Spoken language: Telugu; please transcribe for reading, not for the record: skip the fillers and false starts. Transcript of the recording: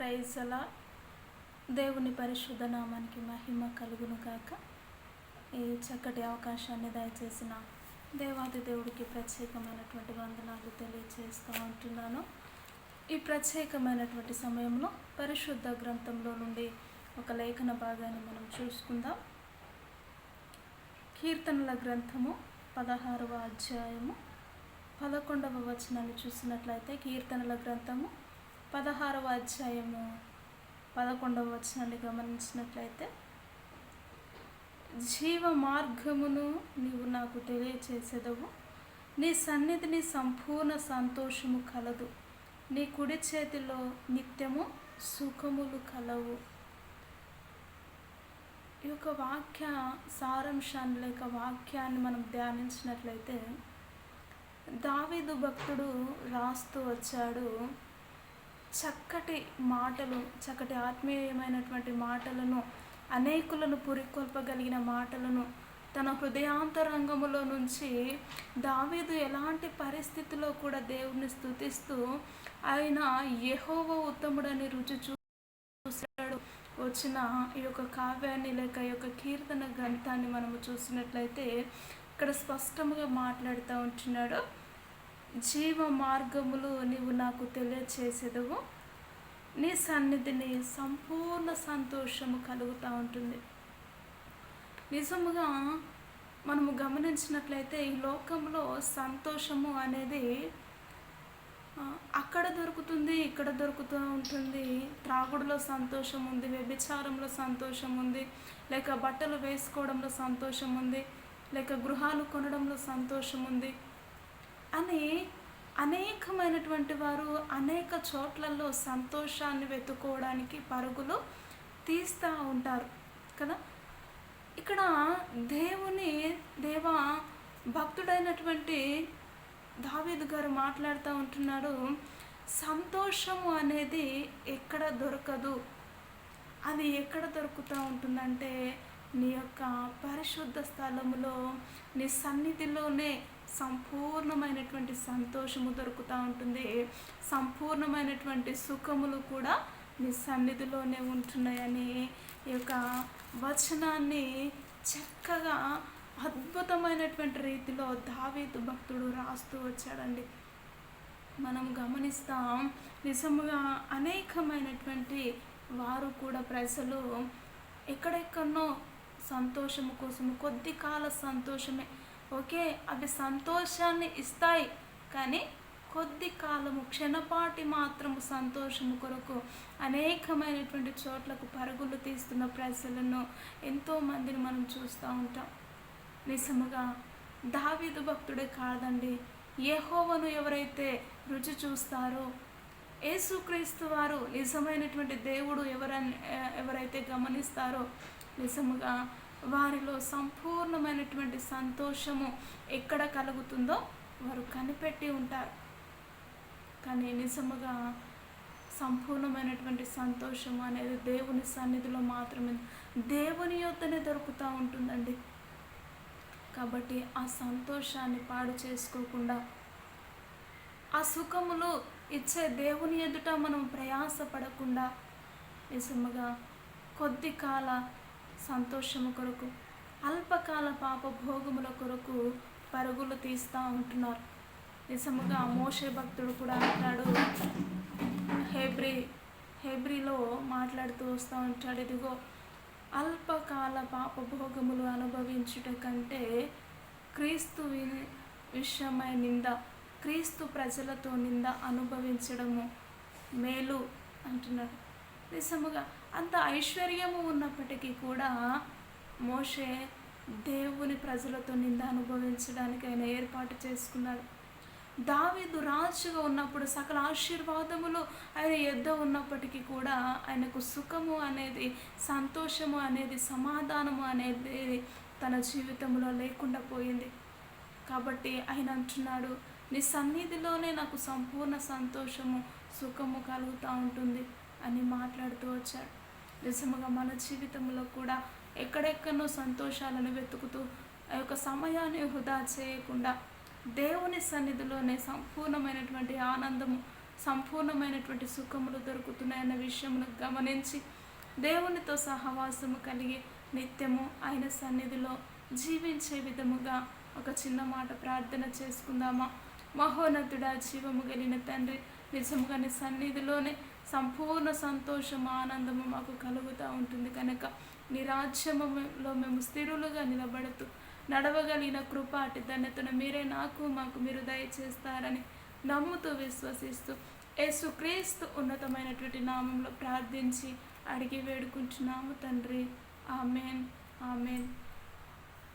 ప్రైజలా దేవుని పరిశుద్ధ నామానికి మహిమ కలుగును గాక. ఈ చక్కటి అవకాశాన్ని దయచేసిన దేవాది దేవుడికి ప్రత్యేకమైనటువంటి వందనాలు తెలియజేస్తూ ఉంటున్నాను. ఈ ప్రత్యేకమైనటువంటి సమయంలో పరిశుద్ధ గ్రంథంలో నుండి ఒక లేఖన భాగాన్ని మనం చూసుకుందాం. కీర్తనల గ్రంథము 16వ అధ్యాయము 11వ వచనాన్ని చూసినట్లయితే, కీర్తనల గ్రంథము 16వ అధ్యాయము 11వ వచనాన్ని గమనించినట్లయితే, జీవ మార్గమును నీవు నాకు తెలియచేసేదవు, నీ సన్నిధిని సంపూర్ణ సంతోషము కలదు, నీ కుడి చేతిలో నిత్యము సుఖములు కలవు. ఈ యొక్క వాక్య సారాంశాన్ని లేక వాక్యాన్ని మనం ధ్యానించినట్లయితే, దావీదు భక్తుడు రాస్తూ వచ్చాడు. చక్కటి మాటలు, చక్కటి ఆత్మీయమైనటువంటి మాటలను, అనేకులను పురికొల్పగలిగిన మాటలను తన హృదయాంతరంగములో నుంచి దావీదు ఎలాంటి పరిస్థితిలో కూడా దేవుణ్ణి స్తుతిస్తూ ఆయన యెహోవా ఉత్తముడని రుచి చూసాడు వచ్చిన ఈ యొక్క కావ్యాన్ని లేక ఈ యొక్క కీర్తన గ్రంథాన్ని మనము చూసినట్లయితే ఇక్కడ స్పష్టంగా మాట్లాడుతూ ఉంటున్నాడు. జీవ మార్గములు నీవు నాకు తెలియచేసేదవు, నీ సన్నిధిని సంపూర్ణ సంతోషము కలుగుతూ ఉంటుంది. నిజముగా మనము గమనించినట్లయితే ఈ లోకంలో సంతోషము అనేది అక్కడ దొరుకుతుంది, ఇక్కడ దొరుకుతూ ఉంటుంది. త్రాగుడులో సంతోషం ఉంది, వ్యభిచారంలో సంతోషం ఉంది, లేక బట్టలు వేసుకోవడంలో సంతోషం ఉంది, లేక గృహాలు కొనడంలో సంతోషం ఉంది అని అనేకమైనటువంటి వారు అనేక చోట్లలో సంతోషాన్ని వెతుక్కోవడానికి పరుగులు తీస్తూ ఉంటారు కదా. ఇక్కడ దేవ భక్తుడైనటువంటి దావీదు గారు మాట్లాడుతూ ఉంటున్నాడు, సంతోషము అనేది ఎక్కడ దొరకదు. అది ఎక్కడ దొరుకుతూ ఉంటుందంటే నీ యొక్క పరిశుద్ధ స్థలములో, నీ సన్నిధిలోనే సంపూర్ణమైనటువంటి సంతోషము దొరుకుతూ ఉంటుంది. సంపూర్ణమైనటువంటి సుఖములు కూడా నీ సన్నిధిలోనే ఉంటున్నాయని ఈ యొక్క వచనాన్ని చక్కగా అద్భుతమైనటువంటి రీతిలో దావీదు భక్తుడు రాస్తూ వచ్చాడండి. మనం గమనిస్తాం, నిజముగా అనేకమైనటువంటి వారు కూడా ప్రజలు ఎక్కడెక్కడనో సంతోషము కోసము, కొద్ది కాల సంతోషమే, ఓకే అవి సంతోషాన్ని ఇస్తాయి, కానీ కొద్ది కాలము క్షణపాటి మాత్రము సంతోషము కొరకు అనేకమైనటువంటి చోట్లకు పరుగులు తీస్తున్న ప్రజలను ఎంతోమందిని మనం చూస్తూ ఉంటాం. నిజముగా దావీదు భక్తుడే కాదండి, యెహోవాను ఎవరైతే రుచి చూస్తారో, యేసుక్రీస్తు వారు నిజమైనటువంటి దేవుడు ఎవరైతే గమనిస్తారో, నిజముగా వారిలో సంపూర్ణమైనటువంటి సంతోషము ఎక్కడ కలుగుతుందో వారు కనిపెట్టి ఉంటారు. కానీ నిజముగా సంపూర్ణమైనటువంటి సంతోషం అనేది దేవుని సన్నిధిలో మాత్రమే, దేవుని యొద్దనే దొరుకుతూ ఉంటుందండి. కాబట్టి ఆ సంతోషాన్ని పాడు చేసుకోకుండా, ఆ సుఖములు ఇచ్చే దేవుని ఎదుట మనం ప్రయాసపడకుండా, నిజముగా కొద్ది కాల సంతోషము కొరకు, అల్పకాల పాప భోగముల కొరకు పరుగులు తీస్తూ ఉంటున్నారు. నిజముగా మోషే భక్తుడు కూడా అంటాడు, హెబ్రీలో మాట్లాడుతూ వస్తూ ఉంటాడు, ఇదిగో అల్పకాల పాప భోగములు అనుభవించుట కంటే క్రీస్తు విషయమై నింద, క్రీస్తు ప్రజలతో నింద అనుభవించడము మేలు అంటున్నాడు. నిజముగా అంత ఐశ్వర్యము ఉన్నప్పటికీ కూడా మోషే దేవుని ప్రజలతో నింద అనుభవించడానికి ఆయన ఏర్పాటు చేసుకున్నాడు. దావీదు రాజుగా ఉన్నప్పుడు సకల ఆశీర్వాదములు ఆయన యొద్ద ఉన్నప్పటికీ కూడా ఆయనకు సుఖము అనేది, సంతోషము అనేది, సమాధానము అనేది తన జీవితంలో లేకుండా పోయింది. కాబట్టి ఆయన అంటున్నాడు, నీ సన్నిధిలోనే నాకు సంపూర్ణ సంతోషము, సుఖము కలుగుతూ ఉంటుంది అని మాట్లాడుతూ వచ్చాడు. నిజముగా మన జీవితంలో కూడా ఎక్కడెక్కడో సంతోషాలను వెతుకుతూ ఆ యొక్క సమయాన్ని వృధా చేయకుండా దేవుని సన్నిధిలోనే సంపూర్ణమైనటువంటి ఆనందము, సంపూర్ణమైనటువంటి సుఖములు దొరుకుతున్నాయన్న విషయమును గమనించి దేవునితో సహవాసము కలిగి నిత్యము ఆయన సన్నిధిలో జీవించే విధముగా ఒక చిన్న మాట ప్రార్థన చేసుకుందామా. మహోన్నతుడా, జీవము కలిగిన తండ్రి, నిజముగా నీ సన్నిధిలోనే సంపూర్ణ సంతోషము ఆనందము మాకు కలుగుతూ ఉంటుంది కనుక నీ రాజ్యములో మేము స్థిరులుగా నిలబడుతూ నడవగలిగిన కృప అటు ధన్యతను మీరే మాకు మీరు దయచేస్తారని నమ్ముతూ విశ్వసిస్తూ యేసుక్రీస్తు ఉన్నతమైనటువంటి నామంలో ప్రార్థించి అడిగి వేడుకుంటున్నాము తండ్రి. Amen, amen.